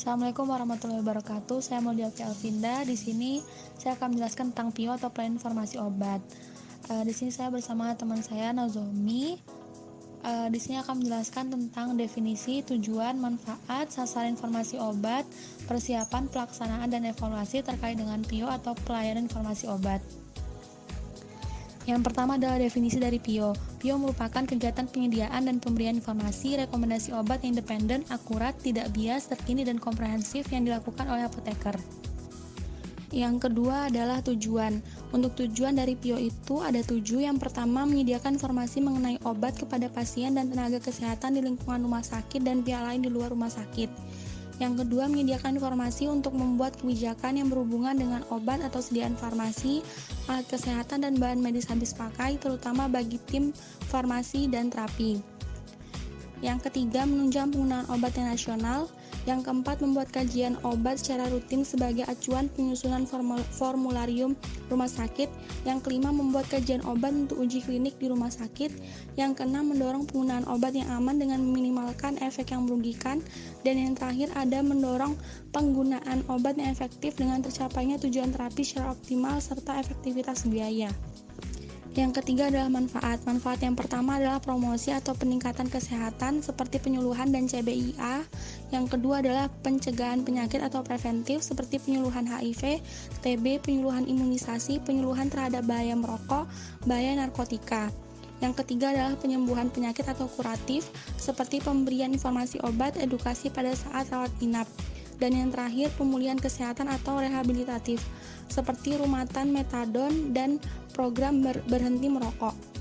Assalamualaikum warahmatullahi wabarakatuh. Saya Maudiafi Alvinda. Di sini saya akan menjelaskan tentang PIO atau pelayanan informasi obat. Di sini saya bersama teman saya Nazomi. Di sini akan menjelaskan tentang definisi, tujuan, manfaat, sasaran informasi obat, persiapan, pelaksanaan, dan evaluasi terkait dengan PIO atau pelayanan informasi obat. Yang pertama adalah definisi dari PIO. PIO merupakan kegiatan penyediaan dan pemberian informasi, rekomendasi obat yang independen, akurat, tidak bias, terkini, dan komprehensif yang dilakukan oleh apoteker. Yang kedua adalah tujuan. Untuk tujuan dari PIO itu ada 7. Yang pertama, menyediakan informasi mengenai obat kepada pasien dan tenaga kesehatan di lingkungan rumah sakit dan pihak lain di luar rumah sakit. Yang kedua, menyediakan informasi untuk membuat kebijakan yang berhubungan dengan obat atau sediaan farmasi, alat kesehatan, dan bahan medis habis pakai, terutama bagi tim farmasi dan terapi. Yang ketiga, menunjang penggunaan obat yang nasional. Yang keempat, membuat kajian obat secara rutin sebagai acuan penyusunan formularium rumah sakit. Yang kelima, membuat kajian obat untuk uji klinik di rumah sakit. Yang keenam, mendorong penggunaan obat yang aman dengan meminimalkan efek yang merugikan. Dan yang terakhir ada mendorong penggunaan obat yang efektif dengan tercapainya tujuan terapi secara optimal serta efektivitas biaya. Yang ketiga adalah manfaat. Manfaat yang pertama adalah promosi atau peningkatan kesehatan seperti penyuluhan dan CBIA. Yang kedua adalah pencegahan penyakit atau preventif seperti penyuluhan HIV, TB, penyuluhan imunisasi, penyuluhan terhadap bahaya merokok, bahaya narkotika. Yang ketiga adalah penyembuhan penyakit atau kuratif seperti pemberian informasi obat, edukasi pada saat rawat inap. Dan yang terakhir, pemulihan kesehatan atau rehabilitatif seperti rumatan metadon dan program berhenti merokok.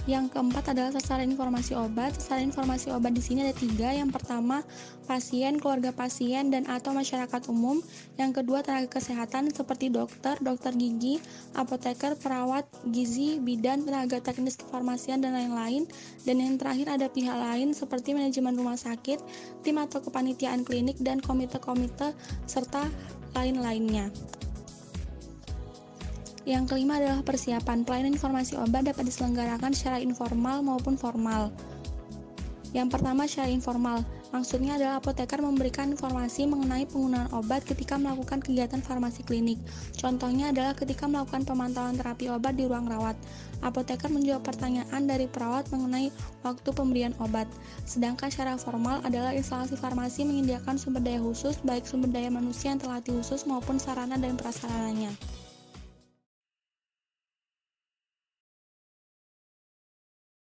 Yang keempat adalah sasaran informasi obat. Sasaran informasi obat di sini ada 3. Yang pertama, pasien, keluarga pasien, dan atau masyarakat umum. Yang kedua, tenaga kesehatan seperti dokter, dokter gigi, apoteker, perawat gizi, bidan, tenaga teknis kefarmasian, dan lain-lain. Dan yang terakhir ada pihak lain seperti manajemen rumah sakit, tim atau kepanitiaan klinik, dan komite-komite, serta lain-lainnya. Yang kelima adalah persiapan. Pelayanan informasi obat dapat diselenggarakan secara informal maupun formal. Yang pertama, secara informal. Maksudnya adalah apoteker memberikan informasi mengenai penggunaan obat ketika melakukan kegiatan farmasi klinik. Contohnya adalah ketika melakukan pemantauan terapi obat di ruang rawat. Apoteker menjawab pertanyaan dari perawat mengenai waktu pemberian obat. Sedangkan secara formal adalah instalasi farmasi menyediakan sumber daya khusus, baik sumber daya manusia yang terlatih khusus maupun sarana dan prasarananya.